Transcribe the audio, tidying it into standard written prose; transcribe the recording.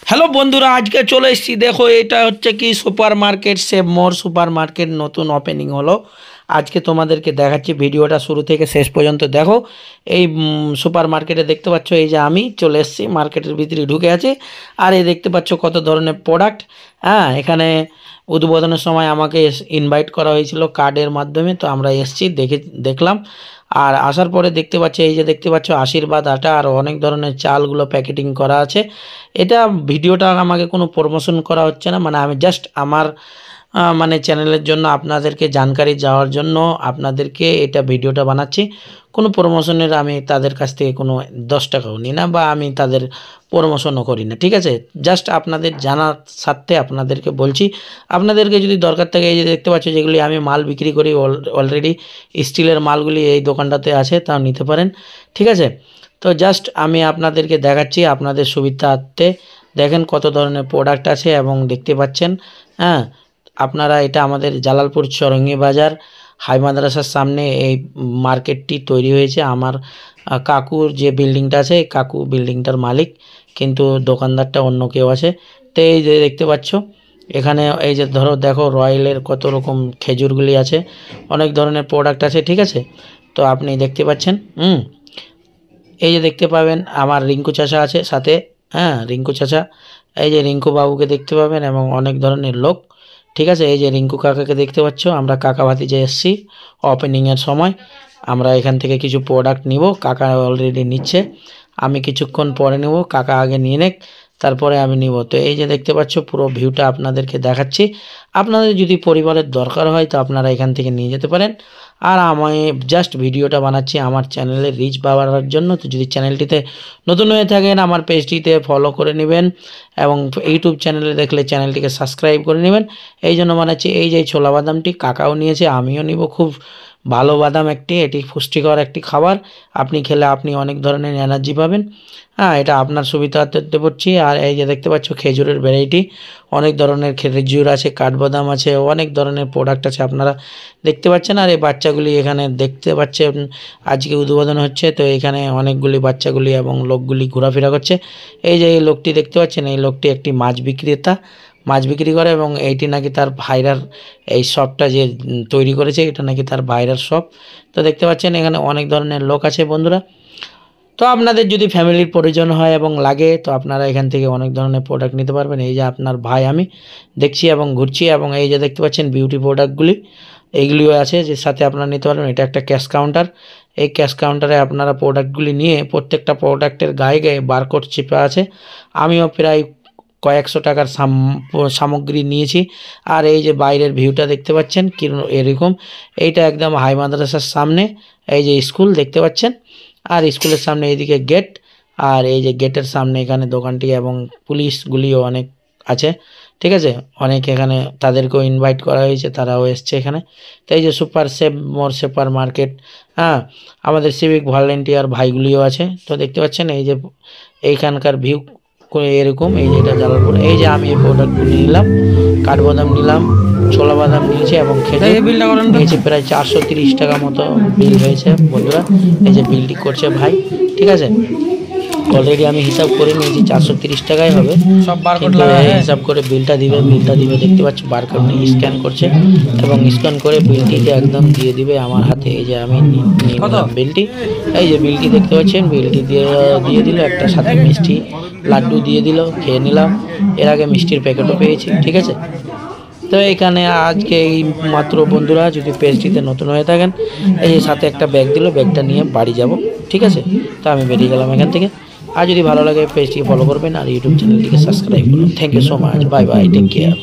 Hello বন্ধুরা, আজকে চলে এসেছি। দেখো, এটা হচ্ছে কি সুপার মার্কেট, সেভ মোর সুপার মার্কেট নতুন ওপেনিং হলো। আজকে তোমাদেরকে দেখাচ্ছি, ভিডিওটা শুরু থেকে শেষ পর্যন্ত দেখো। এই সুপার মার্কেটে দেখতে পাচ্ছ, এই যে আমি চলে এসেছি মার্কেটের ভিতরে ঢুকে আছি। আর এই দেখতে পাচ্ছ কত ধরনের প্রোডাক্ট। হ্যাঁ, এখানে উদ্বোধনের সময় আমাকে ইনভাইট করা হয়েছিল কার্ডের মাধ্যমে, তো আমরা এসেছি, দেখলাম। আর আসার পরে দেখতে পাচ্ছি, এই যে দেখতে পাচ্ছ আশীর্বাদ আটা আর অনেক ধরনের চালগুলো প্যাকেটিং করা আছে। এটা ভিডিওটা আমাকে কোনো প্রমোশন করা হচ্ছে না, মানে আমি জাস্ট আমার মানে চ্যানেলের জন্য আপনাদেরকে জানকারি যাওয়ার জন্য আপনাদেরকে এটা ভিডিওটা বানাচ্ছি। কোনো প্রমোশনের আমি তাদের কাছ থেকে কোনো 10 টাকাও নিই না, বা আমি তাদের প্রমোশনও করি না, ঠিক আছে। জাস্ট আপনাদের জানার স্বার্থে আপনাদেরকে বলছি। আপনাদেরকে যদি দরকার থাকে, এই যে দেখতে পাচ্ছ যেগুলি আমি মাল বিক্রি করি অলরেডি, স্টিলের মালগুলি এই দোকানটাতে আছে, তাও নিতে পারেন, ঠিক আছে। তো জাস্ট আমি আপনাদেরকে দেখাচ্ছি আপনাদের সুবিধার্থে। দেখেন কত ধরনের প্রোডাক্ট আছে এবং দেখতে পাচ্ছেন। হ্যাঁ, আপনারা এটা আমাদের জালালপুর চরঙ্গি বাজার হাই মাদ্রাসার সামনে এই মার্কেটটি তৈরি হয়েছে। আমার কাকুর যে বিল্ডিংটা আছে, কাকু বিল্ডিংটার মালিক, কিন্তু দোকানদারটা অন্য কেউ আছে। তো এই যে দেখতে পাচ্ছ এখানে, এই যে ধরো দেখো রয়্যালের কত রকম খেজুরগুলি আছে, অনেক ধরনের প্রোডাক্ট আছে, ঠিক আছে। তো আপনি দেখতে পাচ্ছেন। এই যে দেখতে পাবেন আমার রিঙ্কু চাচা আছে সাথে। হ্যাঁ, রিঙ্কু চাচা, এই যে রিঙ্কু বাবুকে দেখতে পাবেন এবং অনেক ধরনের লোক, ঠিক আছে। এই যে রিঙ্কু কাকাকে দেখতে পাচ্ছ, আমরা কাকা ভাতিজে এসেছি ওপেনিংয়ের সময়। আমরা এখান থেকে কিছু প্রোডাক্ট নিব, কাকা অলরেডি নিচ্ছে, আমি কিছুক্ষণ পরে নেব, কাকা আগে নিয়ে নেক, তারপরে আমি নিব। তো এই যে দেখতে পাচ্ছ পুরো ভিউটা আপনাদেরকে দেখাচ্ছি। আপনাদের যদি পরিবারের দরকার হয় তো আপনারা এখান থেকে নিয়ে যেতে পারেন। আর আমি জাস্ট ভিডিওটা বানাচ্ছি আমার চ্যানেলের রিচ বাড়ানোর জন্য। তো যদি চ্যানেলটিতে নতুন হয়ে থাকেন, আমার পেজটিতে ফলো করে নেবেন এবং ইউটিউব চ্যানেলে দেখলে চ্যানেলটিকে সাবস্ক্রাইব করে নেবেন। এই জন্য বানাচ্ছি। এই যে ছোলা বাদামটি কাকাও নিয়েছে, আমিও নিব। খুব ভালো বাদাম একটি, এটি পুষ্টিকর একটি খাবার, আপনি খেলে আপনি অনেক ধরনের এনার্জি পাবেন। হ্যাঁ, এটা আপনার সুবিধার্থে পড়ছি। আর এই যে দেখতে পাচ্ছ খেজুরের ভ্যারাইটি, অনেক ধরনের খেজুর আছে, কাঠবাদাম আছে, অনেক ধরনের প্রোডাক্ট আছে, আপনারা দেখতে পাচ্ছেন। আর এই বাচ্চাগুলি এখানে দেখতে পাচ্ছেন, আজকে উদ্বোধন হচ্ছে, তো এখানে অনেকগুলি বাচ্চাগুলি এবং লোকগুলি ঘোরাফেরা করছে। এই যে এই লোকটি দেখতে পাচ্ছেন, এই লোকটি একটি মাছ বিক্রেতা, মাছ বিক্রি করে এবং এইটি নাকি তার ভাইরার, এই শপটা যে তৈরি করেছে এটা নাকি তার ভাইরার শপ। তো দেখতে পাচ্ছেন এখানে অনেক ধরনের লোক আছে বন্ধুরা। তো আপনাদের যদি ফ্যামিলির প্রয়োজন হয় এবং লাগে, তো আপনারা এখান থেকে অনেক ধরনের প্রোডাক্ট নিতে পারবেন। এই যে আপনার ভাই আমি দেখছি এবং ঘুরছি, এবং এই যে দেখতে পাচ্ছেন বিউটি প্রোডাক্টগুলি, এইগুলিও আছে যে সাথে আপনারা নিতে পারবেন। এটা একটা ক্যাশ কাউন্টার, এই ক্যাশ কাউন্টারে আপনারা প্রোডাক্টগুলি নিয়ে, প্রত্যেকটা প্রোডাক্টের গায়ে গায়ে বারকোড চিপা আছে। আমিও প্রায় কয়েকশো টাকার সামগ্রী নিয়েছি। আর এই যে বাইরের ভিউটা দেখতে পাচ্ছেন কি এরকম, এইটা একদম হাই মাদ্রাসার সামনে, এই যে স্কুল দেখতে পাচ্ছেন, আর স্কুলের সামনে এইদিকে গেট, আর এই যে গেটের সামনে এখানে দোকানটি, এবং পুলিশগুলিও অনেক আছে, ঠিক আছে। অনেক এখানে তাদেরকেও ইনভাইট করা হয়েছে, তারাও এসছে এখানে। তো এই যে সুপার সেভ মোর সুপার মার্কেট, হ্যাঁ, আমাদের সিভিক ভলেন্টিয়ার ভাইগুলিও আছে। তো দেখতে পাচ্ছেন এই যে এইখানকার ভিউ এরকম। এই যে এটা জালালপুর, এই যে আমি এই প্রোডাক্টগুলি নিলাম, কাঠবাদাম নিলাম, ছোলা বাদাম নিয়েছি এবং খেজুর নিয়েছি। প্রায় 430 টাকা মতো বিল হয়েছে বন্ধুরা। এই যে বিলটি করছে ভাই, ঠিক আছে। অলরেডি আমি হিসাব করে নিয়েছি 430 টাকাই হবে, কিন্তু হিসাব করে বিলটা দিবে দেখতে পাচ্ছি বারকোড স্ক্যান করছে এবং স্ক্যান করে বিলটিকে একদম দিয়ে দিবে আমার হাতে। এই যে আমি নিলাম বিলটি, এই যে বিলটি দেখতে পাচ্ছেন, বিলটি দিয়ে দিল, একটা সাথে মিষ্টি লাড্ডু দিয়ে দিল, খেয়ে নিলাম। এর আগে মিষ্টির প্যাকেটও পেয়েছি, ঠিক আছে। তো এখানে আজকে এই মাত্র বন্ধুরা, যদি পেজটিতে নতুন হয়ে থাকেন, এই যে সাথে একটা ব্যাগ দিল, ব্যাগটা নিয়ে বাড়ি যাব, ঠিক আছে। তো আমি বেরিয়ে গেলাম এখান থেকে। আর যদি ভালো লাগে পেজটিকে ফলো করবেন আর ইউটিউব চ্যানেলটিকে সাবস্ক্রাইব করুন। Thank you so much, bye bye, take care.